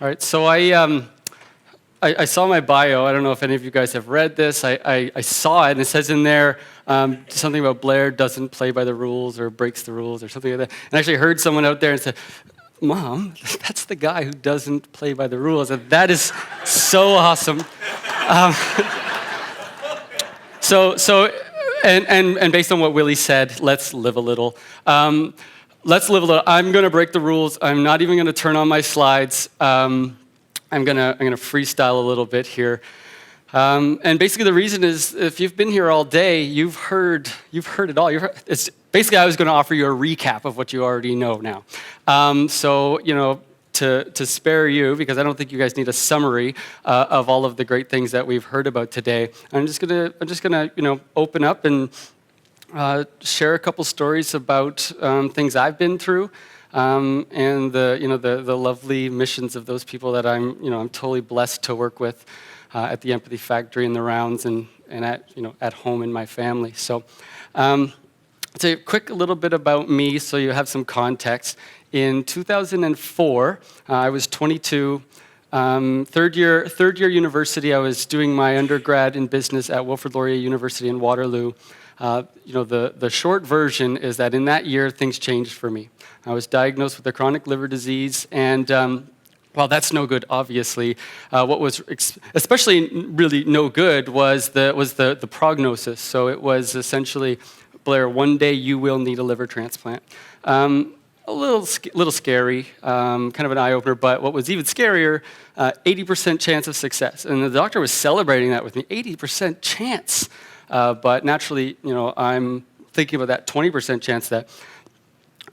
All right, so I saw my bio. I don't know if any of you guys have read this. I saw it, and it says in there something about Blair doesn't play by the rules or breaks the rules or something like that. And I actually heard someone out there and said, Mom, that's the guy who doesn't play by the rules. And that is so awesome. And based on what Willie said, let's live a little. Let's live a little. I'm going to break the rules. I'm not even going to turn on my slides. I'm gonna freestyle a little bit here. And basically the reason is, if you've been here all day, you've heard it all. It's basically, I was going to offer you a recap of what you already know now. So to spare you, because I don't think you guys need a summary of all of the great things that we've heard about today, I'm just gonna open up and share a couple stories about things I've been through. And the lovely missions of those people that I'm totally blessed to work with at the Empathy Factory in the rounds and at home in my family. So, I'll tell you a quick little bit about me so you have some context. In 2004, I was 22. Third year university. I was doing my undergrad in business at Wilfrid Laurier University in Waterloo. The short version is that in that year, things changed for me. I was diagnosed with a chronic liver disease, and while that's no good, obviously, what was especially really no good was the prognosis. So it was essentially, Blair, one day you will need a liver transplant. A little scary, kind of an eye-opener, but what was even scarier, 80% chance of success. And the doctor was celebrating that with me, 80% chance. But naturally, I'm thinking about that 20% chance that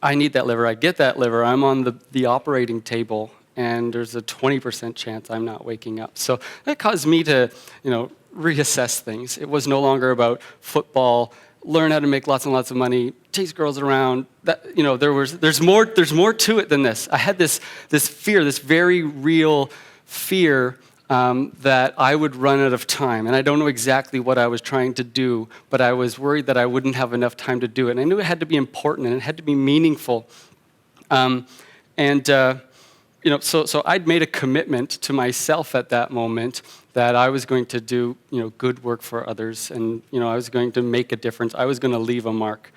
I need that liver, I get that liver, I'm on the operating table, and there's a 20% chance I'm not waking up. So that caused me to, reassess things. It was no longer about football, learn how to make lots and lots of money, chase girls around. That, there's more to it than this. I had this fear, this very real fear that I would run out of time. And I don't know exactly what I was trying to do, but I was worried that I wouldn't have enough time to do it. And I knew it had to be important and it had to be meaningful. So I'd made a commitment to myself at that moment that I was going to do, good work for others, and I was going to make a difference. I was going to leave a mark.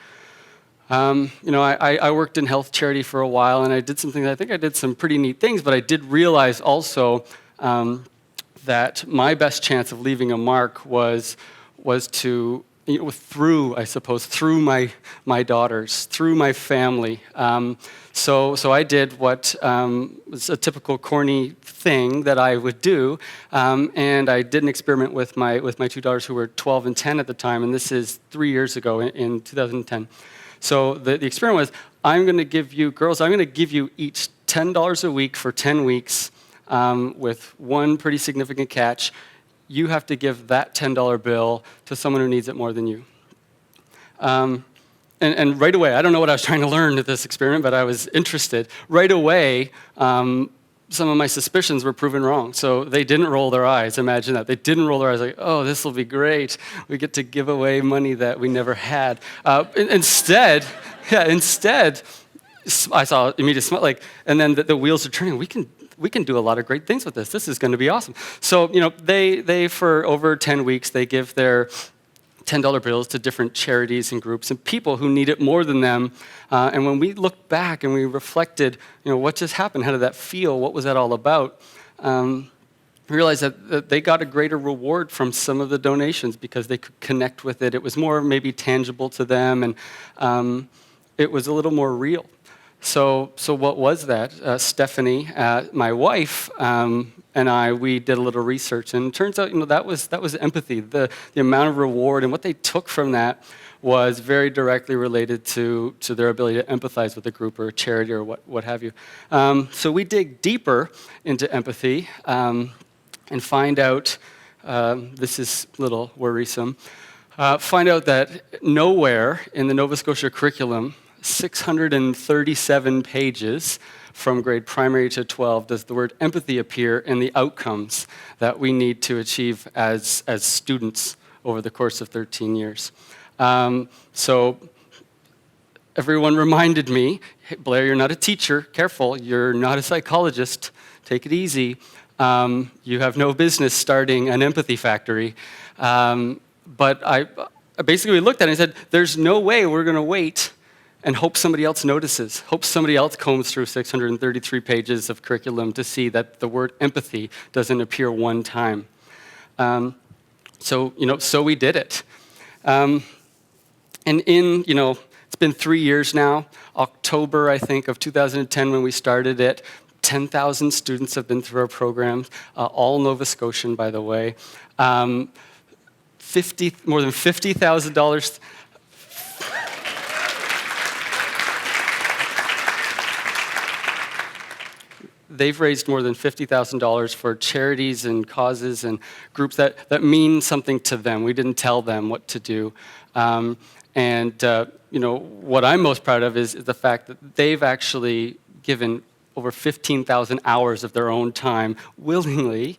I worked in health charity for a while, and I did something. I think I did some pretty neat things, but I did realize also that my best chance of leaving a mark was to through my daughters, through my family. So I did what was a typical corny thing that I would do, and I did an experiment with my two daughters who were 12 and 10 at the time, and this is 3 years ago in 2010. So the experiment was, I'm going to give you each $10 a week for 10 weeks, with one pretty significant catch. You have to give that $10 bill to someone who needs it more than you. And right away, I don't know what I was trying to learn at this experiment, but I was interested. Right away, some of my suspicions were proven wrong. So they didn't roll their eyes. Imagine that. They didn't roll their eyes like, oh, this will be great. We get to give away money that we never had. Instead, I saw immediate smile, and then the wheels are turning. We can do a lot of great things with this. This is going to be awesome. So, they for over 10 weeks, they give their $10 bills to different charities and groups and people who need it more than them. And when we looked back and we reflected, what just happened? How did that feel? What was that all about? We realized that they got a greater reward from some of the donations because they could connect with it. It was more maybe tangible to them, and it was a little more real. So what was that? Stefanie, my wife, and we did a little research, and it turns out, that was empathy. The amount of reward and what they took from that was very directly related to their ability to empathize with a group or a charity or what have you. So we dig deeper into empathy and find out, this is a little worrisome, find out that nowhere in the Nova Scotia curriculum, 637 pages from grade primary to 12 does the word empathy appear in the outcomes that we need to achieve as students over the course of 13 years. So everyone reminded me, hey, Blair, you're not a teacher, careful, you're not a psychologist, take it easy. You have no business starting an empathy factory. But I basically looked at it and said, there's no way we're going to wait and hope somebody else notices, hope somebody else combs through 633 pages of curriculum to see that the word empathy doesn't appear one time. So we did it. And it's been 3 years now, October, I think, of 2010 when we started it. 10,000 students have been through our programs, all Nova Scotian, by the way. More than $50,000. They've raised more than $50,000 for charities and causes and groups that mean something to them. We didn't tell them what to do. What I'm most proud of is the fact that they've actually given over 15,000 hours of their own time willingly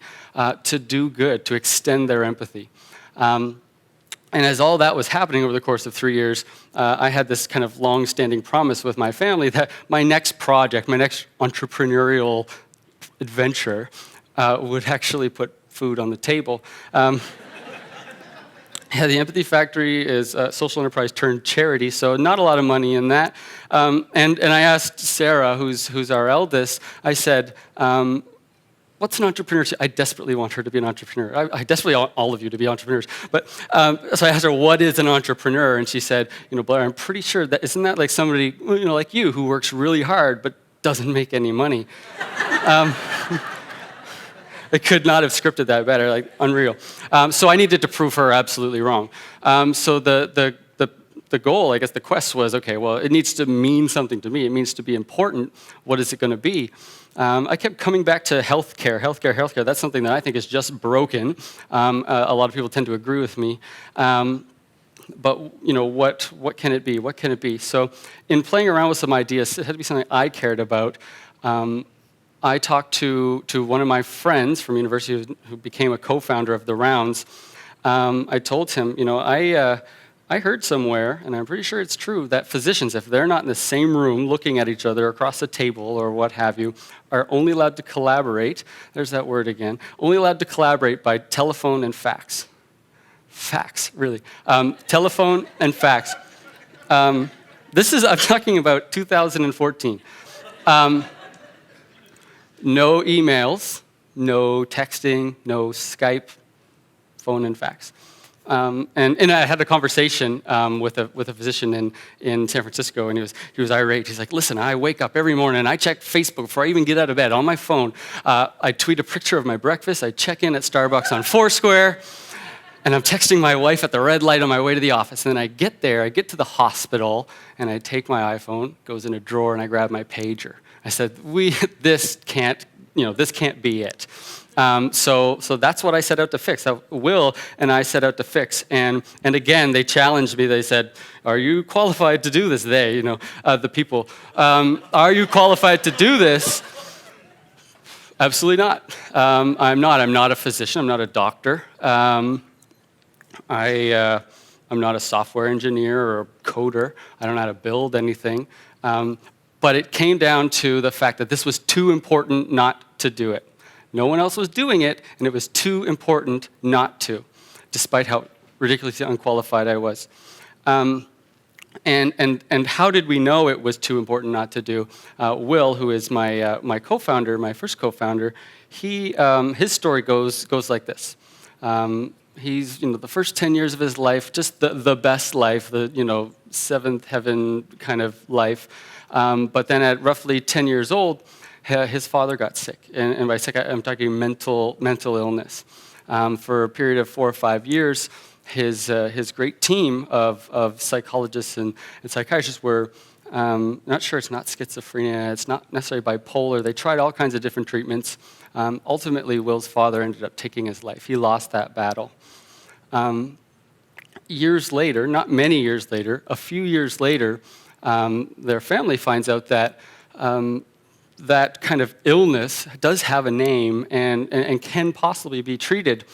to do good, to extend their empathy. And as all that was happening over the course of 3 years, I had this kind of long-standing promise with my family that my next project, my next entrepreneurial adventure would actually put food on the table. Yeah, the Empathy Factory is a social enterprise turned charity, so not a lot of money in that. And I asked Sarah, who's our eldest, I said, what's an entrepreneur? I desperately want her to be an entrepreneur. I desperately want all of you to be entrepreneurs. But so I asked her, what is an entrepreneur? And she said, Blair, I'm pretty sure that, isn't that like somebody, like you who works really hard but doesn't make any money? I could not have scripted that better, like unreal. So I needed to prove her absolutely wrong. So the goal, I guess the quest was, okay, well, it needs to mean something to me. It needs to be important. What is it going to be? I kept coming back to healthcare. That's something that I think is just broken. A lot of people tend to agree with me. But what can it be? What can it be? So in playing around with some ideas, it had to be something I cared about. I talked to one of my friends from university who became a co-founder of The Rounds. I told him, I heard somewhere, and I'm pretty sure it's true, that physicians, if they're not in the same room looking at each other across a table or what have you, are only allowed to collaborate, there's that word again, only allowed to collaborate by telephone and fax. Fax, really. Telephone and fax. I'm talking about 2014. No emails, no texting, no Skype, phone and fax. And I had a conversation with a physician in San Francisco, and he was irate. He's like, listen, I wake up every morning, and I check Facebook before I even get out of bed on my phone. I tweet a picture of my breakfast. I check in at Starbucks on Foursquare, and I'm texting my wife at the red light on my way to the office. And then I get there, I get to the hospital, and I take my iPhone, goes in a drawer, and I grab my pager. I said, this can't be it. So that's what I set out to fix. Will and I set out to fix. And again, they challenged me. They said, are you qualified to do this? The people. Are you qualified to do this? Absolutely not. I'm not. I'm not a physician. I'm not a doctor. I'm not a software engineer or a coder. I don't know how to build anything. But it came down to the fact that this was too important not to do it. No one else was doing it, and it was too important not to, despite how ridiculously unqualified I was. And how did we know it was too important not to do? Will, who is my co-founder, my first co-founder, his story goes like this. He's the first 10 years of his life, just the best life, the seventh heaven kind of life. But then at roughly 10 years old, his father got sick. And by sick, I'm talking mental illness. For a period of 4 or 5 years, his great team of psychologists and psychiatrists were not sure it's not schizophrenia, it's not necessarily bipolar. They tried all kinds of different treatments. Ultimately, Will's father ended up taking his life. He lost that battle. Years later, not many years later, a few years later, their family finds out that that kind of illness does have a name and can possibly be treated.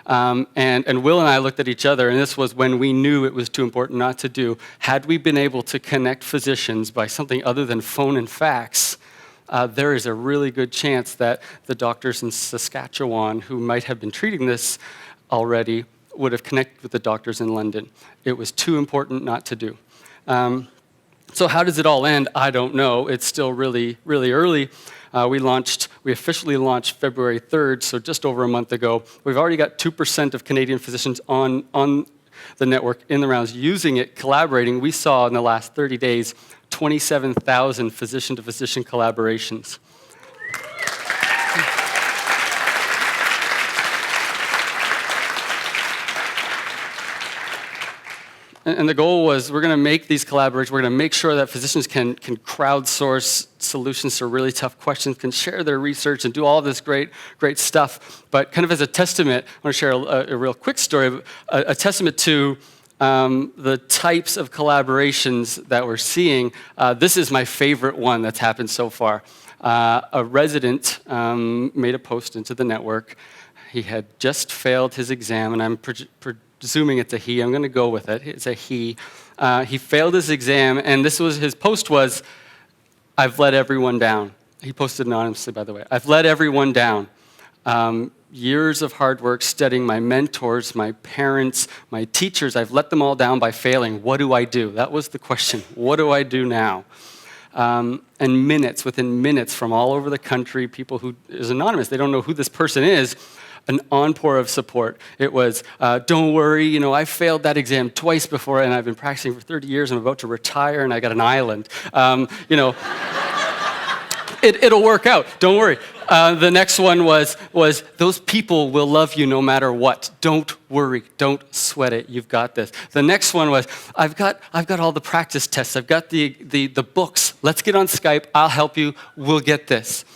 And Will and I looked at each other, and this was when we knew it was too important not to do. Had we been able to connect physicians by something other than phone and fax, there is a really good chance that the doctors in Saskatchewan who might have been treating this already would have connected with the doctors in London. It was too important not to do. So how does it all end? I don't know. It's still really, really early. We officially launched February 3rd, so just over a month ago. We've already got 2% of Canadian physicians on the network in the rounds using it, collaborating. We saw in the last 30 days 27,000 physician-to-physician collaborations. And the goal was, we're going to make these collaborations, we're going to make sure that physicians can crowdsource solutions to really tough questions, can share their research and do all this great stuff. But kind of as a testament, I want to share a real quick story, a testament to the types of collaborations that we're seeing. This is my favorite one that's happened so far. A resident made a post into the network. He had just failed his exam, and I'm presuming it's a he. I'm going to go with it. It's a he. He failed his exam, and his post was, "I've let everyone down." He posted anonymously, by the way. "I've let everyone down. Years of hard work studying, my mentors, my parents, my teachers, I've let them all down by failing. What do I do?" That was the question. What do I do now? And within minutes from all over the country, people who is anonymous, they don't know who this person is, an onpour of support. It was, "Don't worry, I failed that exam twice before, and I've been practicing for 30 years. I'm about to retire, and I got an island. It'll work out. Don't worry." The next one was, "Those people will love you no matter what. Don't worry. Don't sweat it. You've got this." The next one was, I've got all the practice tests. I've got the books. Let's get on Skype. I'll help you. We'll get this."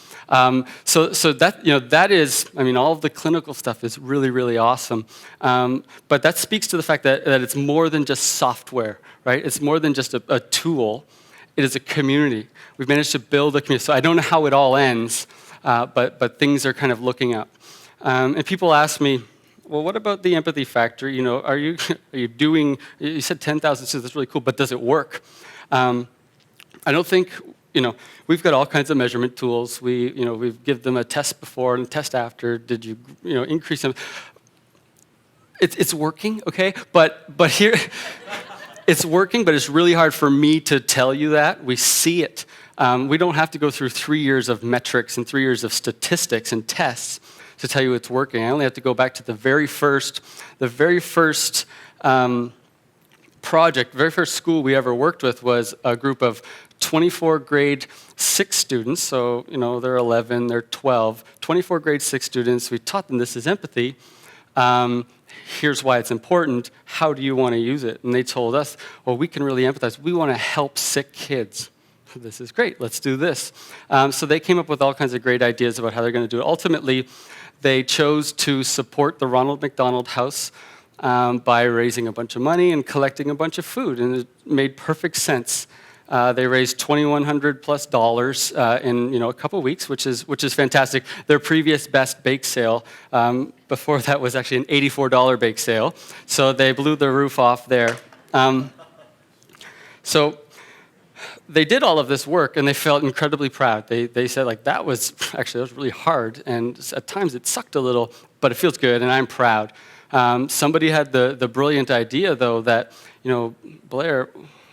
So that is, all of the clinical stuff is really, really awesome. But that speaks to the fact that it's more than just software, right? It's more than just a tool. It is a community. We've managed to build a community. So I don't know how it all ends, but things are kind of looking up. And people ask me, "Well, what about the empathy factor? Are you doing? You said 10,000 students. That's really cool, but does it work?" I don't think. We've got all kinds of measurement tools. We've given them a test before and a test after. Did you, increase them? It's working, okay? But here, it's working, but it's really hard for me to tell you that. We see it. We don't have to go through 3 years of metrics and 3 years of statistics and tests to tell you it's working. I only have to go back to the very first project, the very first school we ever worked with was a group of 24 grade 6 students, so they're 11, they're 12, 24 grade 6 students. We taught them this is empathy. Here's why it's important. How do you want to use it? And they told us, well, we can really empathize. We want to help sick kids. This is great. Let's do this. So they came up with all kinds of great ideas about how they're going to do it. Ultimately, they chose to support the Ronald McDonald House by raising a bunch of money and collecting a bunch of food, and it made perfect sense. They raised $2,100+ in a couple weeks, which is fantastic. Their previous best bake sale before that was actually an $84 bake sale, so they blew the roof off there. So they did all of this work, and they felt incredibly proud. They said, that was really hard, and at times it sucked a little, but it feels good, and I'm proud. Somebody had the brilliant idea, though, that Blair,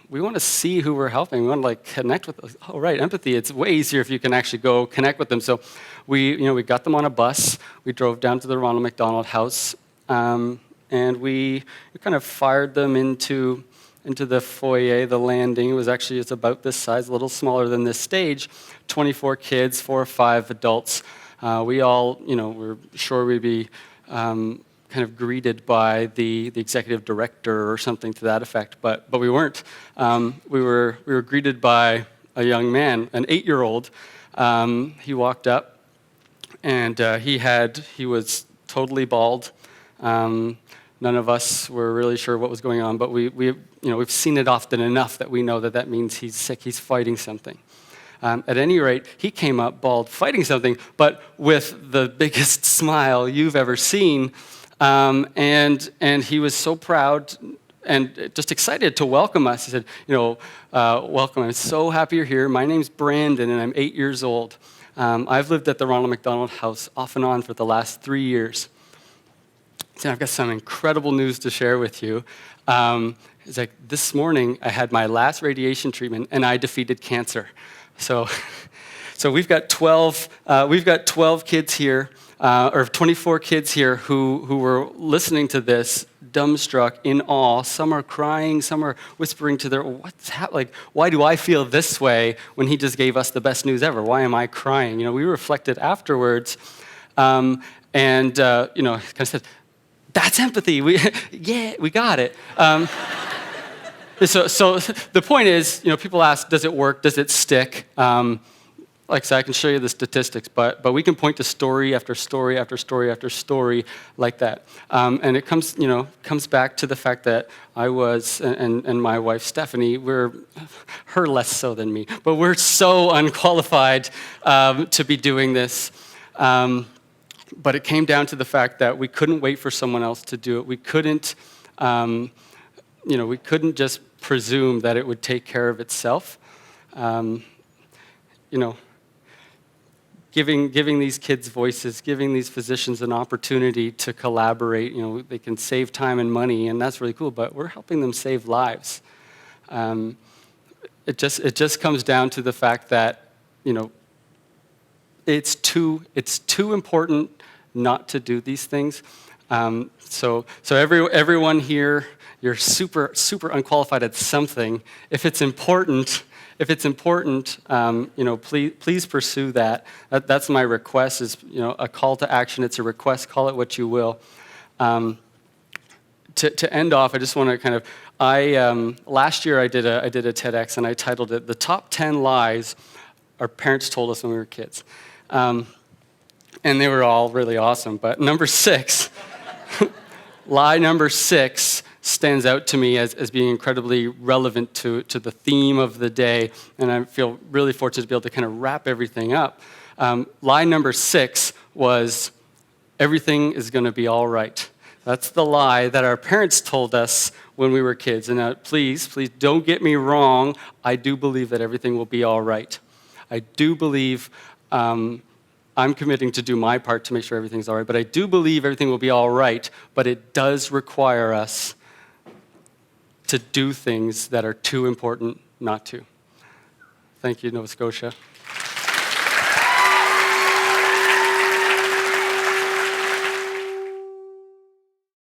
we want to see who we're helping. We want to connect with them. Oh, right, empathy. It's way easier if you can actually go connect with them. So we got them on a bus. We drove down to the Ronald McDonald House, and we kind of fired them into the foyer, the landing. It's about this size, a little smaller than this stage. 24 kids, 4 or 5 adults. We all, we're sure we'd be kind of greeted by the executive director or something to that effect, but we weren't. We were greeted by a young man, an 8-year-old. He walked up, and he was totally bald. None of us were really sure what was going on, but we've seen it often enough that we know that means he's sick. He's fighting something. At any rate, he came up bald, fighting something, but with the biggest smile you've ever seen. And he was so proud and just excited to welcome us. He said, welcome, I'm so happy you're here. My name's Brandon, and I'm 8 years old. I've lived at the Ronald McDonald House off and on for the last 3 years. So I've got some incredible news to share with you. It's like this morning I had my last radiation treatment, and I defeated cancer. So we've got 12 kids here, or 24 kids here who were listening to this, dumbstruck, in awe. Some are crying, some are whispering to their, what's happening? Like, why do I feel this way when he just gave us the best news ever? Why am I crying? We reflected afterwards, and kind of said, that's empathy. We got it. So the point is, people ask, does it work? Does it stick? Like I said, I can show you the statistics, but we can point to story after story after story after story like that. And it comes back to the fact that I was, and my wife Stefanie, her less so than me, but we're so unqualified to be doing this. But it came down to the fact that we couldn't wait for someone else to do it. We couldn't, we couldn't just presume that it would take care of itself. Giving these kids voices, giving these physicians an opportunity to collaborate. They can save time and money, and that's really cool. But we're helping them save lives. It just comes down to the fact that it's too important not to do these things. So everyone here, you're super unqualified at something. If it's important, please pursue that. That's my request. Is a call to action. It's a request. Call it what you will. To end off, I just want to kind of. Last year I did a TEDx, and I titled it "The Top 10 Lies Our Parents Told Us When We Were Kids," and they were all really awesome. But number 6, lie number 6. Stands out to me as being incredibly relevant to the theme of the day, and I feel really fortunate to be able to kind of wrap everything up. Lie number 6 was, everything is going to be all right. That's the lie that our parents told us when we were kids. And please don't get me wrong, I do believe that everything will be all right. I do believe I'm committing to do my part to make sure everything's all right, but I do believe everything will be all right, but it does require us to do things that are too important not to. Thank you, Nova Scotia.